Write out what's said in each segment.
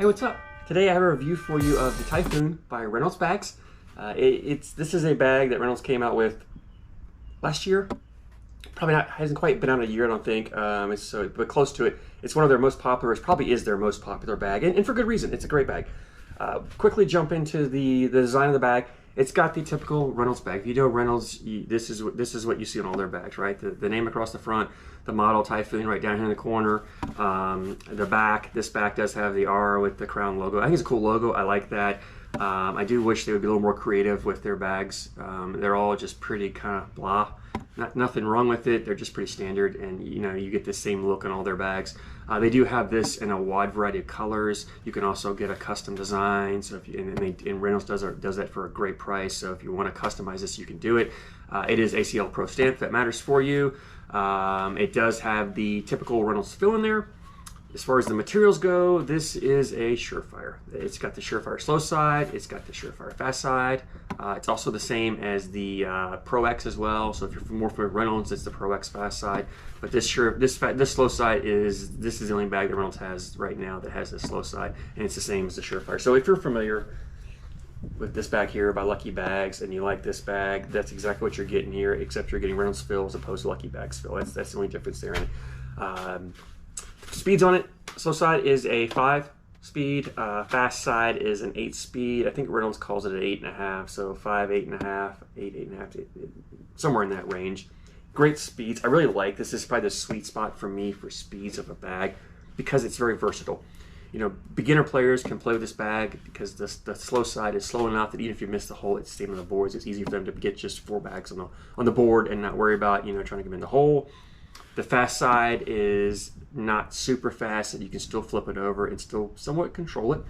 Hey, what's up? Today I have a review for you of the Typhoon by Reynolds bags. This is a bag that Reynolds came out with last year. Probably not, hasn't quite been out a year, I don't think. But close to it. It's one of their most popular. It probably is their most popular bag, and for good reason. It's a great bag. Quickly jump into the design of the bag. It's got the typical Reynolds bag. If you know Reynolds, this is what you see on all their bags, right? The name across the front, the model Typhoon right down here in the corner. The back, this back does have the R with the crown logo. I think it's a cool logo. I like that. I do wish they would be a little more creative with their bags. They're all just pretty kind of blah. Nothing wrong with it. They're just pretty standard, and you get the same look on all their bags. They do have this in a wide variety of colors. You can also get a custom design. So and Reynolds does that for a great price. So if you want to customize this, you can do it. It is ACL Pro stamp if that matters for you. It does have the typical Reynolds fill in there. As far as the materials go, this is a Surefire. It's got the Surefire slow side. It's got the Surefire fast side. It's also the same as the Pro X as well. So if you're more familiar with Reynolds, it's the Pro X fast side. But this slow side is the only bag that Reynolds has right now that has this slow side, and it's the same as the Surefire. So if you're familiar with this bag here by Lucky Bags and you like this bag, that's exactly what you're getting here, except you're getting Reynolds fill as opposed to Lucky Bags fill. That's the only difference there. Speeds on it, slow side is a 5 speed, fast side is an 8 speed. I think Reynolds calls it an 8.5, so 5, 8.5, 8, 8.5, somewhere in that range. Great speeds. I really like this. This is probably the sweet spot for me for speeds of a bag because it's very versatile. Beginner players can play with this bag because the slow side is slow enough that even if you miss the hole, it's staying on the boards. It's easy for them to get just 4 bags on the board and not worry about trying to get them in the hole. The fast side is not super fast, and you can still flip it over and still somewhat control it.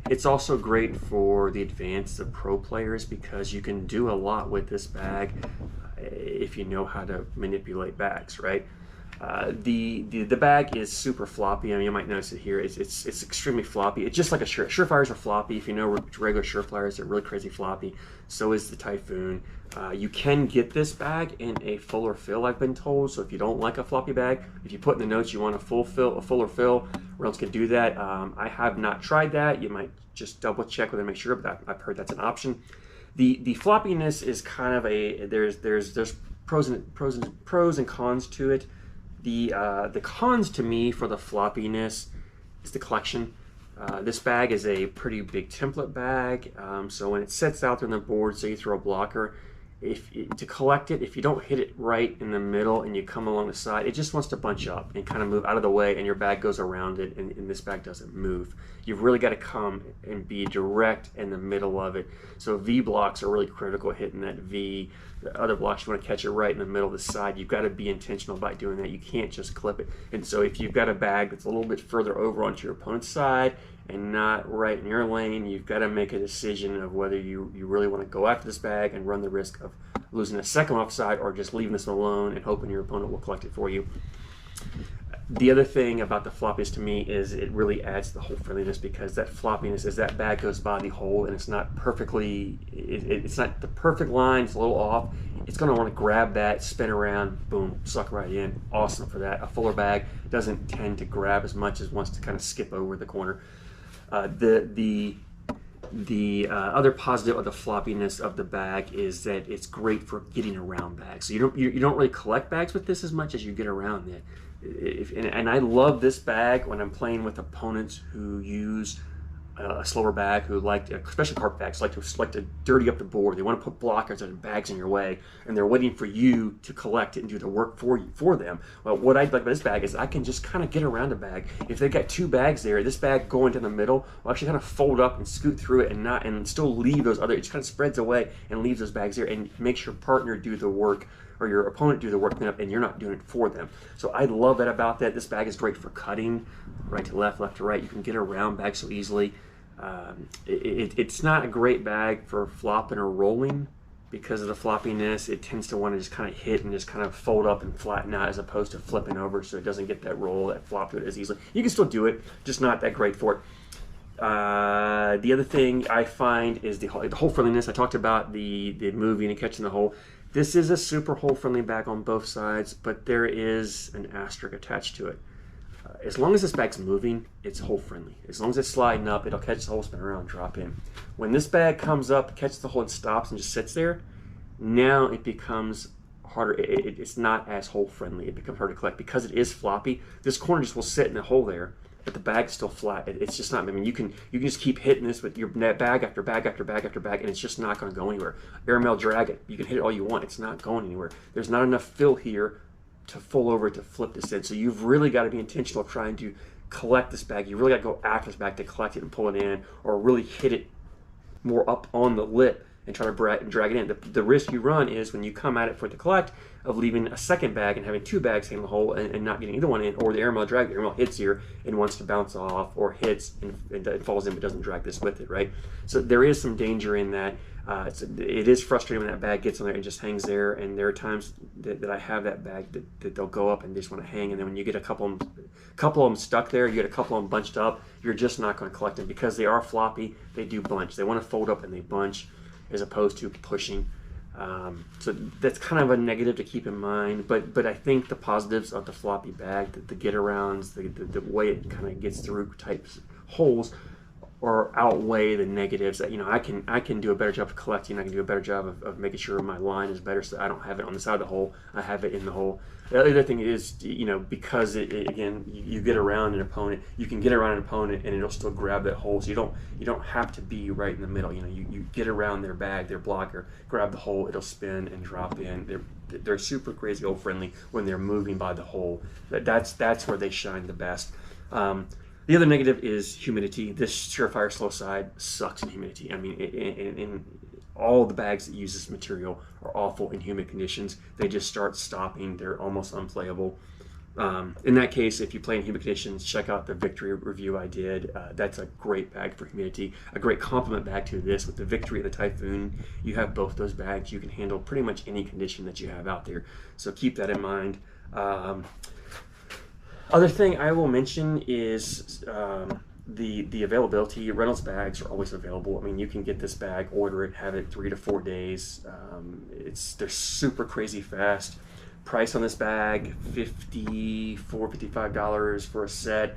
It's also great for the advanced, the pro players, because you can do a lot with this bag if you know how to manipulate bags, right? The bag is super floppy. I mean, you might notice it here. It's extremely floppy. It's just like a Surefires are floppy. If you know regular Surefires, they're really crazy floppy. So is the Typhoon. You can get this bag in a fuller fill, I've been told. So if you don't like a floppy bag, if you put in the notes you want a fuller fill, Reynolds can do that. I have not tried that. You might just double check with it and make sure, but I've heard that's an option. The floppiness is kind of there's pros and cons to it. The cons to me for the floppiness is the collection. This bag is a pretty big template bag, so when it sits out there on the board, say you throw a blocker, to collect it, if you don't hit it right in the middle and you come along the side, it just wants to bunch up and kind of move out of the way, and your bag goes around it, and this bag doesn't move. You've really got to come and be direct in the middle of it. So V blocks are really critical, hitting that V. The other blocks, you want to catch it right in the middle of the side. You've got to be intentional by doing that. You can't just clip it. And so if you've got a bag that's a little bit further over onto your opponent's side and not right in your lane, you've got to make a decision of whether you really want to go after this bag and run the risk of losing a second offside, or just leaving this alone and hoping your opponent will collect it for you. The other thing about the floppiness to me is it really adds the hole friendliness, because that floppiness, as that bag goes by the hole and it's not perfectly, it's not the perfect line, it's a little off, it's going to want to grab that, spin around, boom, suck right in. Awesome for that. A fuller bag doesn't tend to grab as much as wants to kind of skip over the corner. The other positive of the floppiness of the bag is that it's great for getting around bags. So you don't really collect bags with this as much as you get around it. And I love this bag when I'm playing with opponents who use a slower bag, who like, especially carpet bags, like to dirty up the board. They want to put blockers and bags in your way, and they're waiting for you to collect it and do the work for them. Well, what I like about this bag is I can just kind of get around the bag. If they've got 2 bags there, this bag going to the middle will actually kind of fold up and scoot through it and still leave those other. It just kind of spreads away and leaves those bags there and makes your partner do the work, or your opponent do the work cleanup, and you're not doing it for them. So I love that about that. This bag is great for cutting, right to left, left to right. You can get around bags so easily. It's not a great bag for flopping or rolling because of the floppiness. It tends to want to just kind of hit and just kind of fold up and flatten out, as opposed to flipping over, so it doesn't get that roll, that flop to it as easily. You can still do it, just not that great for it. The other thing I find is the hole friendliness. I talked about the moving and catching the hole. This is a super hole friendly bag on both sides, but there is an asterisk attached to it. As long as this bag's moving, it's hole friendly. As long as it's sliding up, it'll catch the hole, spin around, drop in. When this bag comes up, catches the hole and stops and just sits there, now it becomes harder. It's not as hole friendly. It becomes hard to collect because it is floppy. This corner just will sit in the hole there, but the bag's still flat. It's just not. I mean, you can just keep hitting this with your bag after bag after bag after bag, and it's just not going to go anywhere. Airmail drag it. You can hit it all you want. It's not going anywhere. There's not enough fill here to full over to flip this in. So you've really got to be intentional of trying to collect this bag. You really got to go after this bag to collect it and pull it in, or really hit it more up on the lip and try to drag it in. The risk you run is when you come at it for it to collect, of leaving a second bag and having two bags hanging in the hole and not getting either one in, or the airmail drag, the airmail hits here and wants to bounce off, or hits and it falls in but doesn't drag this with it, right? So there is some danger in that. It is frustrating when that bag gets on there and just hangs there, and there are times that I have that bag that they'll go up and they just want to hang, and then when you get a couple of them stuck there, you get a couple of them bunched up, you're just not going to collect them because they are floppy. They do bunch. They want to fold up and they bunch as opposed to pushing. So that's kind of a negative to keep in mind, but I think the positives of the floppy bag, the get arounds, the way it kind of gets through types holes, or outweigh the negatives. That, you know, I can do a better job of collecting. I can do a better job of making sure my line is better, so I don't have it on the side of the hole. I have it in the hole. The other thing is, you know, because again, you get around an opponent, you can get around an opponent and it'll still grab that hole. So you don't have to be right in the middle. You know, you get around their bag, their blocker, grab the hole, it'll spin and drop in. They're super crazy hole friendly when they're moving by the hole. That's where they shine the best. The other negative is humidity. This Surefire slow side sucks in humidity. I mean, in all the bags that use this material are awful in humid conditions. They just start stopping. They're almost unplayable. In that case, if you play in humid conditions, check out the Victory review I did. That's a great bag for humidity. A great complement bag to this with the Victory and the Typhoon. You have both those bags. You can handle pretty much any condition that you have out there. So keep that in mind. Other thing I will mention is the availability. Reynolds bags are always available. I mean, you can get this bag, order it, have it 3 to 4 days. They're super crazy fast. Price on this bag, $54, $55 for a set,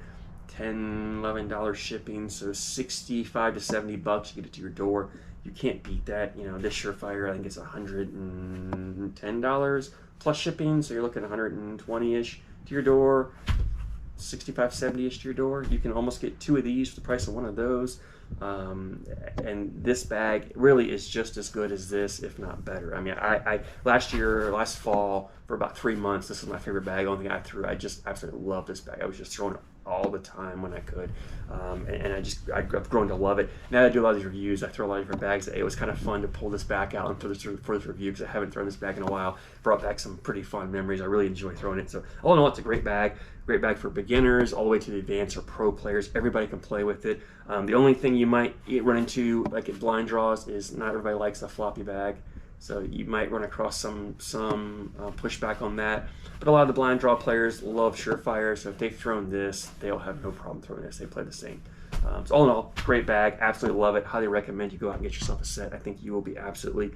$10, $11 shipping, so $65 to $70 to get it to your door. You can't beat that. You know, this Surefire, I think it's $110 plus shipping, so you're looking at $120-ish to your door, $65, $70-ish to your door. You can almost get 2 of these for the price of 1 of those. And this bag really is just as good as this, if not better. I mean, I last fall, for about 3 months, this was my favorite bag. The only thing I threw, I just absolutely love this bag. I was just throwing it all the time when I could, and I've grown to love it. Now that I do a lot of these reviews, I throw a lot of different bags. It was kind of fun to pull this back out and throw this for this review because I haven't thrown this bag in a while. Brought back some pretty fun memories. I really enjoy throwing it. So all in all, it's a great bag. Great bag for beginners all the way to the advanced or pro players. Everybody can play with it. The only thing you might run into, like at blind draws, is not everybody likes a floppy bag. So you might run across some pushback on that. But a lot of the blind draw players love Surefire, so if they've thrown this, they'll have no problem throwing this. They play the same. So all in all, great bag. Absolutely love it. Highly recommend you go out and get yourself a set. I think you will be absolutely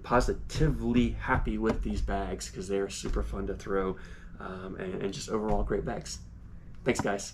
positively happy with these bags because they are super fun to throw and just overall great bags. Thanks, guys.